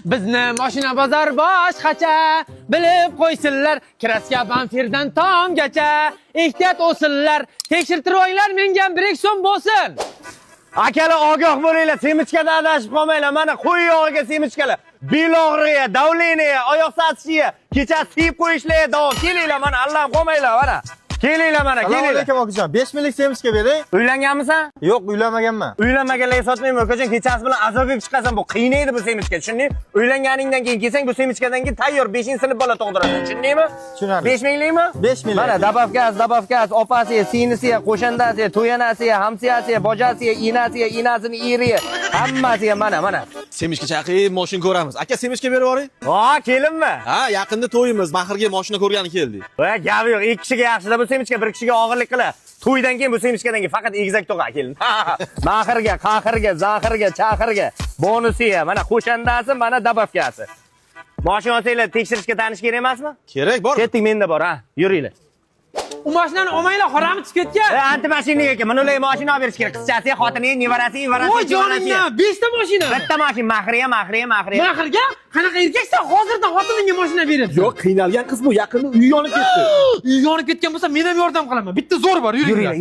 Bizni mashina bozor boshqacha, bilib qo'ysinlar, kraska banfirdan tomgacha. Ehtiyot o'sinlar, tekshirtirvoylar menga 1 so'm bo'lsin. Akalar ogoh bo'linglar, semichkada adashib qolmanglar. Mana qo'y yog'iga semichkalar, bel og'riga, davleniya, oyoq sasishiga, kecha siyib qo'yishlarga davom. Kelinglar mana, Alloh qolmanglar mana. Kelinglar mana, kelinglar. Assalomu alaykum okajon. 5 minglik semichka bering. Uylanganmisan? Yo'q, uylanmaganman. Uylanmaganlarga sotmayman, ukajon. Kechasi bilan azobga chiqasan, bu qiynaydi bu semichka, tushundingmi? Uylanganingdan keyin kelsang, bu semichkadan keyin tayyor 5-sinf bola tug'diradi, tushundingmi? Tushunarli. 5 minglikmi? 5 minglik. Mana dabavkaz, opasiga, singlisiga, qo'shandasiga, to'yanasiga, hamsiyasiga, bojasiga, inasini iriga, hammasiga mana. Semishga chaqib, mashina ko'ramiz. Aka, semishga berib yuboring. Ha, kelinmi? Ha, yaqinda to'yimiz, mahrga mashina ko'rgani keldik. Va, gapi yo'q. 2 kishiga yaxshi-da bu semichka, 1 kishiga og'irlik qila. To'ydan keyin bu semichkadan keyin faqat egizak tug'a kelin. Mahrga, qahirga, zaxirga, chaqirga, bonusiga, mana qo'shandasi, mana dabavkasi. Mashina olsanglar tekshirishga tanish kerak emasmi? Kerak bor. Ketdik, menda bor, ha. Yuringlar. U mashinani olmanglar, qorami chiqib ketgan. Anti mashinaga ekan. Mana ular mashina olib berish kerak. Qizchasiga, xotiniga, nevarasiga, Voy jonimga, 5 ta mashina. Bitta mashina, mahriya. Mahrga qanaqa erkaksan, hozirdan xotiningga mashina beradi. Yo'q, qiynalgan qiz bu. Yaqinda uyi yonib ketdi. Uy yonib ketgan bo'lsa, men ham yordam qilaman. Bitta zo'r bor, yuringlar.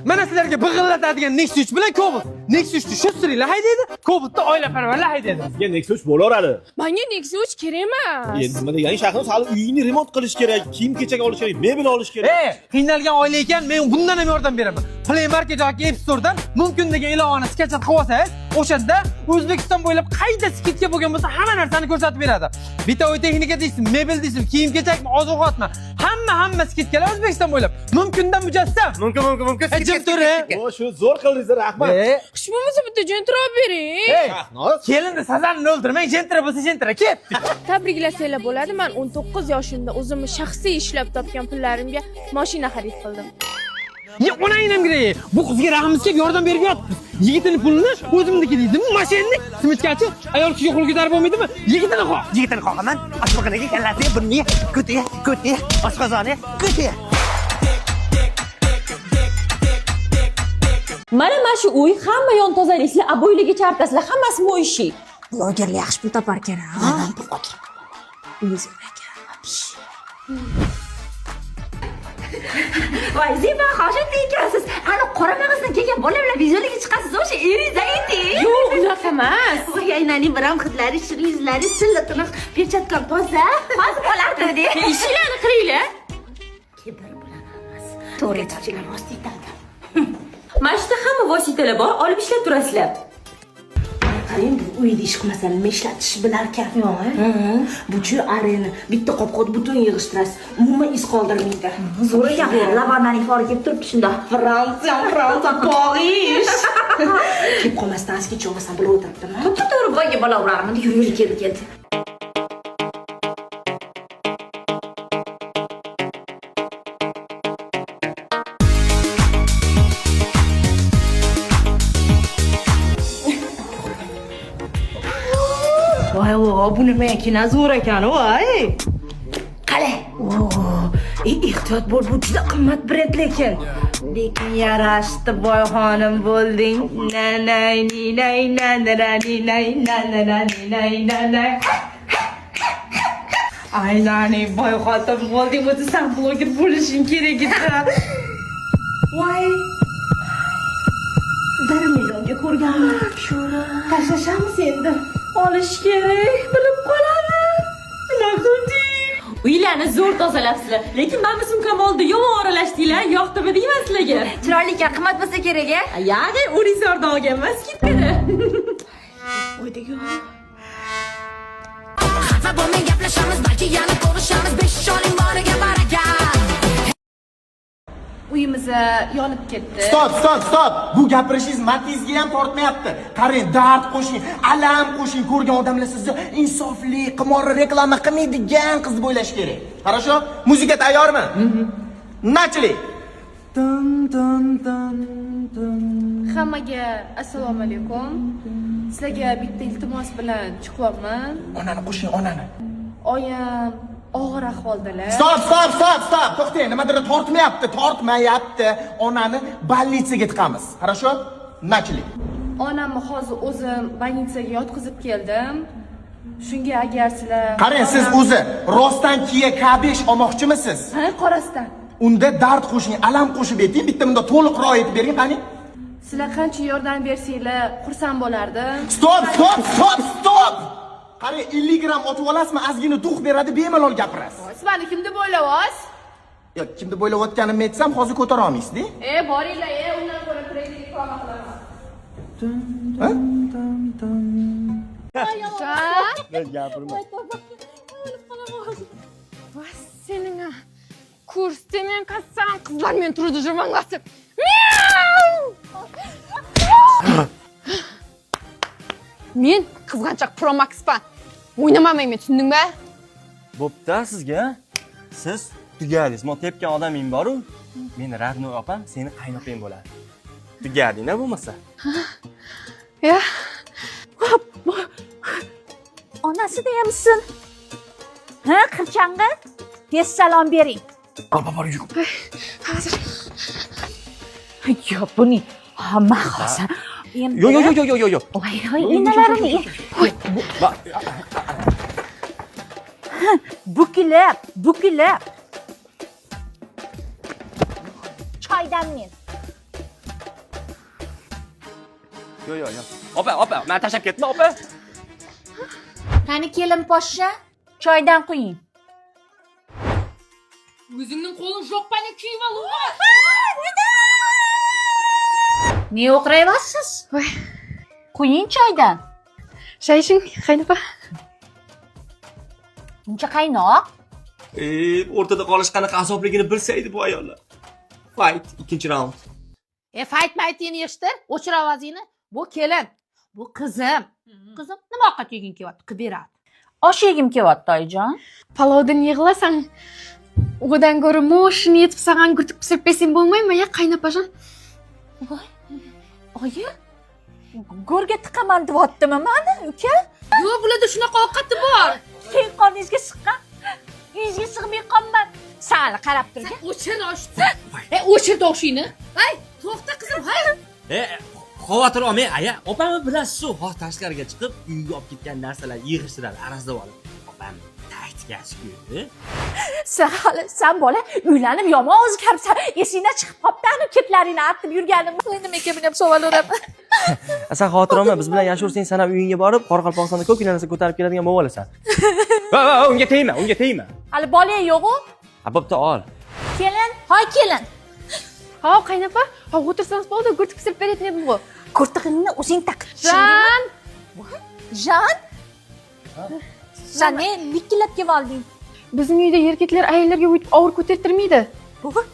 Mana sizlarga big'illatadigan Nexus bilan Cobalt. Nexusni shu sirlar haydaydi, Cobaltni oilaparvarlar haydaydi. Sizga Nexus bo'laveradi. Menga Nexus kerak emas. Endi nima degani, shaxsan hali uyingni remont qilish kerak, kiyim-kechak olish kerak, mebel olish kerak. Qiynalgan oila ekan, men bundan ham yordam beraman. Play Market yoki App Store'dan mumkin degan ilovani sketchat qilib olsangiz, o'shanda O'zbekiston bo'ylab qayda skidka bo'lgan bo'lsa, hamma narsani ko'rsatib beradi. Bitta uy texnika deysiz, mebel deysiz, kiyim-kechakmi, oziq-ovqatmi, hamma skidkalar O'zbekiston bo'ylab. Mumkindan mujassam. Mumkin. Jim turing. O, shu zo'r qildingiz, rahmat. Xush bo'lmasa bitta jentra bering. Shahnoz. Kelinni sazanni o'ldirmang, jentra bo'lsa jentra, ket. Tabriklasanglar bo'ladi. Men 19 yoshimda o'zimni shaxsiy ishlab topgan pullarimga mashina xarid qildim. Onangam kerak. Bu qizga rahmimiz kelib yordam berib yotibmiz. Yigitini pulini o'zimniki deydimi? Mashinani simichkachi ayol kishiga qo'l ko'tarib bo'lmaydimi? Yigitini qoqaman. Oshqozoniga kallasiga burniga, ko'tiga, oshqozoniga, ko'tiga. Mana shu uy hamma yon tozaliklar, abo'yliga chartasizlar, hammasi mo'yshi. Blogerlar yaxshi pul topar ekan, ha? Voy, Ziba, hozir ekansiz. Ana qora mag'azdan kelgan bola bilan vizualiga chiqasiz, o'sha eringiz ayting. Yo'q, unaqa emas. Voy, aynaning biram hidlari, shirin yuzlari, silliq tiniq, perchatkam toza. Hozir qolardi-de. Ishinglarni qilinglar. Kibr bilan emas. To'g'ri aytibchilar, vositada. Mana shu hamma vositalar bor, olib ishlab turasizlar. Qarang, bu uyda ish qilmasa nima ishlatish bilar ekan. Bu chu areni bitta qopqoq butun yig'ishtirasiz. Umuman iz qoldirmaydi. Zo'r ekan. Lavandaning fori kelib turibdi shunda. Fransiya, Paris. Kelib qolmasdan askicha cho'g'asan bilib o'tiribdimi? To'g'ri, boyga bola urarmidi, yurib keldi. Voy, bu nima ekan, zo'r ekan, voy. Qale. Ehtiyot bo'l, bu juda qimmat brend lekin. Lekin yarashdi, boy xonim bo'lding. Aynani boy xotin bo'lding, o'zi sen bloger bo'lishing kerak edi. Voy. 1 millionga ko'rganman. Shura. Tashlashamiz endi. Olish kerak, bilib qoladi. Nima qilding? Uylarni zo'r tozalabsizlar, lekin mamisi mukamolda yomon oralashdinglar, yoqdimi deyman sizlarga. Chiroyli ekan, qimmat bo'lsa kerak-a? Ya'ni 10 so'rda olgan emas, ketmadi. Oydaga. Xafa bo'lmang, gaplashamiz, balki yana ko'rishamiz, 5 oling boriga baraka. Uyimiz yonib ketdi. Stop. Bu gapirishingiz Matizga ham tortmayapti. Qarang, dard qo'shing, alam qo'shing, ko'rgan odamlar sizni insofli, qimorli reklama qilmaydigan qiz bo'ylash kerak. Хорошо? Muzika tayyormi? Nachli. Hammaga assalomu alaykum. Sizlarga bitta iltimos bilan chiqyapman. Onani qo'shing, onani. Oyim og'ir ahvoldalar. Stop. To'xtang, nimadir tortmayapti. Onani больницаga tiqamiz. Хорошо? Nachli. Onamni hozir o'zim больницаga yotqizib keldim. Shunga agar sizlar Qarang, siz o'zi rostdan Kia K5 olmoqchimisiz? ha qorasidan. Unda dard qo'shing, alam qo'shib ayting, bitta bunda to'liqroq aytib bering, qani? Sizlar qancha yordam bersanglar, xursand bo'lardim. Stop! Qarang, 50 gram otib olasizmi, ozgina dux beradi, bemalol gapirasiz. Siz meni kim deb o'ylayapsiz? Yo'q, kimni bo'ylayotganimni aytsam, hozir ko'tara olmaysiz-da. Boringlar, undan ko'ra treyning iqoma qilaman. Voy sening kursda men qassan qizlar men turdi jurmanglasib. Men qizg'anchoq Pro Max'man. O'ynamamayman, tushundingmi? Bo'pti sizga. Siz tugadingiz. Men tepgan odaming bor-ku. Men Ravno opam seni qaynopang bo'ladi. Tugading-a bo'lmasa. Ya. Onasi deyamsan? Ha, qirchang'i? Tez salom bering. Hozir. Yo, buni hamma xosa. Yo'q. Voy, innalarini. Bukilib. Choydan men. Yo'q. Opa, men tashab ketma, opa. Qani kelin poshsha, choydan quying. O'zingning qo'ling jo'qpani kiyib ol. Ne o'qirayapsiz? Voy, Quying choydan. shayshing qaynapa. Buncha qaynoq. O'rtada qolish qanaqa azobligini bilsaydi bu ayollar. Fight, ikkinchi raund. Faytmaytini eshittir. O'chir ovozingni. Bu kelin. Bu qizim. Qizim nima ovqat yegin kelyapti? Qilib beradi. Osh yegim kelyapti, oyijon. Palovdan yig'lasang, o'dan ko'ra moshini yetib saqan gurtib pishirib besang bo'lmaymi, ya qaynapajon? Voy. Oyi. Go'rga tiqaman deyaptimi meni, uka? Yo'q, bularda shunaqa ovqati bor. Sen qoningizga chiqqan. Yuzga sig'may qolman. Sal qarab turgan. O'chir oshni. O'chir to'shingni. Hay, to'xta qizim, hay. Xavotir olmang, aya. Opamni bilasiz-ku, hozir tashqariga chiqib, uyga olib ketgan narsalar yig'ishtiradi, arazlab olib. Opam taktikasi ku. Sen bola uylanib yomon o'zgaribsan. Esingdan chiqib qoptani, ketlaringni artib yurganim. Nima ekan men ham savol o'raman. Sen xavotir olma, biz bilan yashursang, sana uyingga borib, Qoraqalpog'istonda ko'pgina narsa ko'tarib keladigan bo'lib olasan. Unga tegma. Hali bola yo'q-ku. Bo'pti, ol. Kelin, hoy kelin. Ha, qaynapa, ha o'tirsangiz bo'ldi, gurtib pishirib berayotgan bu. Kurtig'ingni o'zing taq. Jan! Jan? Sen ne likillab kelib olding? Bizning uyda erkaklar ayollarga og'ir ko'tartirmaydi.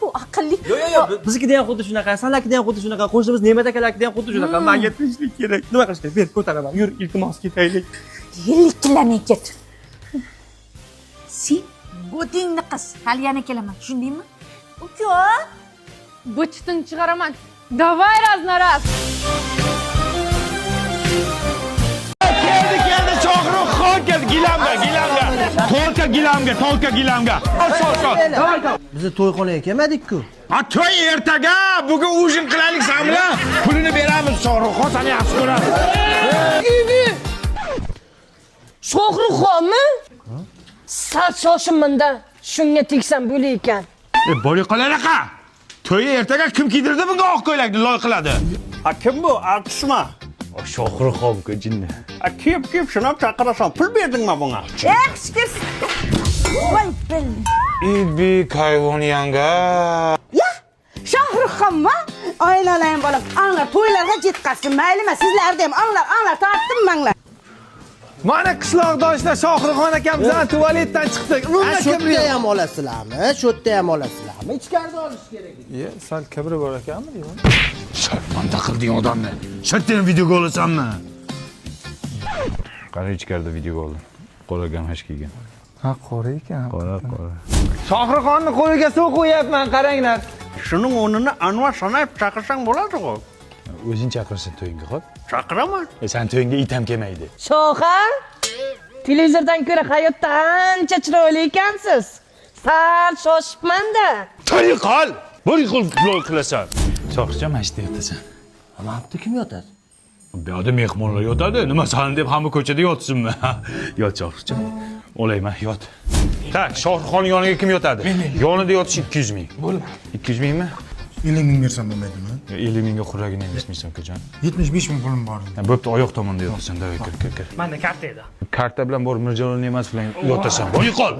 Bu aqlli. Yo'q, biznikida ham xuddi shunaqa, sanakida ham xuddi shunaqa, qo'shnimiz Ne'mat akalarida ham xuddi shunaqa. Menga tinchlik kerak. Nima qilish kerak? Ber, ko'taraman. Yur, iltimos ketaylik. Likillamay ket. Sen bo'dingni qiz. Hali yana kelaman. Tushundingmi? Uka. Bıçtın çıkaraman. Davay raz. Keldi Shohruxxon keldi gilamga. Tolka. Bizni to'yxonaga kelmadik-ku. Ha, to'y ertaga, bugun ujin qilaylik sen bilan. Pulini beramiz, Shohruxxon seni yaxshi ko'radi. Shohruxxonmi? Sal shoshimanda shunga tegsam bo'lar ekan. Bo'li qolaraqa. To'yi ertaga kim kiydirdi bunga oq ko'ylakni loy qiladi? Ha, kim bu? Artistmi? Shohruxxon-ku jinni. Ha, kiyib shunab chaqirasan. Pul berdingmi bunga? Voy bil. Ibik hayvon yanga. Ya, Shohruxxonmi? Oilalang bo'lib, anglar to'ylarga yetkazsin. Maylimi, sizlarda ham anglar tortdim manglar. Mana qishloqdoshlar Shohruxxon akam bilan tualetdan chiqdik. Shu yerda ham olasizlarmi? Ichkarida olish kerak. Sal kibri bor ekanmi deyman. Sharmanda qilding odamni. Shatdan videoga olasanmi? Qara ichkarida videoga oldim. Qora gamash kiygan. Ha, qora ekan. Qora. Shohruxxonni qo'liga suv qo'yapman, qaranglar. Shuning o'rnini Anvar sanab chaqirsang bo'ladi-ku. O'zing chaqirsin to'yingga, xo'p? Chaqiraman. Sen to'yingga it ham kelmaydi. Shohar, televizordan ko'ra hayotda ancha chiroyli ekansiz. Sal shoshibman-da. To'y qol. Bir qil qilasan. Shohruxjon, mana shu yerda yotasan. Mana bu kim yotadi? Bu yerda mehmonlar yotadi. Nima san deb hamma ko'chada yotsinmi? Yot Shohruxjon. Olayman, yot. Tak, Shohruxxon yoniga kim yotadi? Yonida yotish 200 ming. Bo'ldi. 200 mingmi? 50 ming bersam bo'lmaydimi? 50 mingga quragini emishmisan ukajon. 75 ming pulim bor. Bo'pti, oyoq tomonda yotasan, davay kir. Manda karta edi. Karta bilan borib Mirjalol Ne'matov bilan yotasan. Bo'y qol.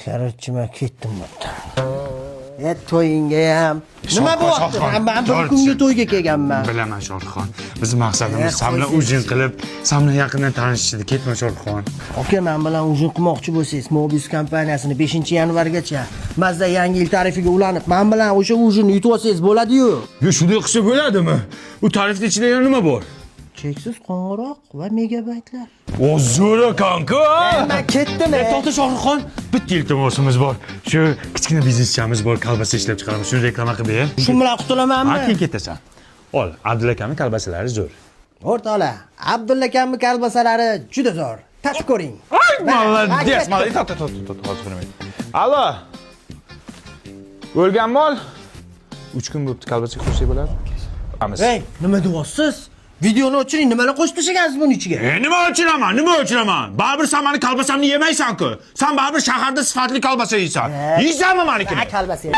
Короче, men ketdim bundan. To'yingga ham. Nima bo'lyapti? Men bir kunga to'yga kelganman. Bilaman Shohruxxon. Bizning maqsadimiz sen bilan ujin qilib, sen bilan yaqindan tanishishdi. Ketma Shohruxxon. Aka, men bilan ujin qilmoqchi bo'lsangiz, Mobius kompaniyasini 5-yanvargacha Mazda yangi yil tarifiga ulanib, men bilan o'sha ujinni yutib olsangiz bo'ladi-yu. Yo, shunday qilsa bo'ladimi? U tarifning ichida yana nima bor? Cheksiz qo'ng'iroq va megabaytlar. O zo'ra kanka. Men ketdim. To'xta Shohruxxon, bitta iltimosimiz bor. Shu kichkina bizneschamiz bor, kolbasa ishlab chiqaramiz. Shuni reklama qilib ber. Shu bilan qutulamanmi? Keyin ketasan. Ol, Abdulla akamning kolbasalari zo'r. O'rtoqlar, Abdulla akamning kolbasalari juda zo'r. Tatib ko'ring. Молодец, молодец. To'xta. Allo. O'lgan mol 3 kun bo'pti kolbasa qo'shsak bo'ladi? Hey, nima deyapsiz? Videoni o'chiring, nimalar qo'shib tashlagansiz buning ichiga? Nima o'chiraman? Baribir sen meni kolbasamni yemaysan-ku. Sen baribir shaharda sifatli kolbasa yeysan. Yeysanmi menikini? Kolbasa.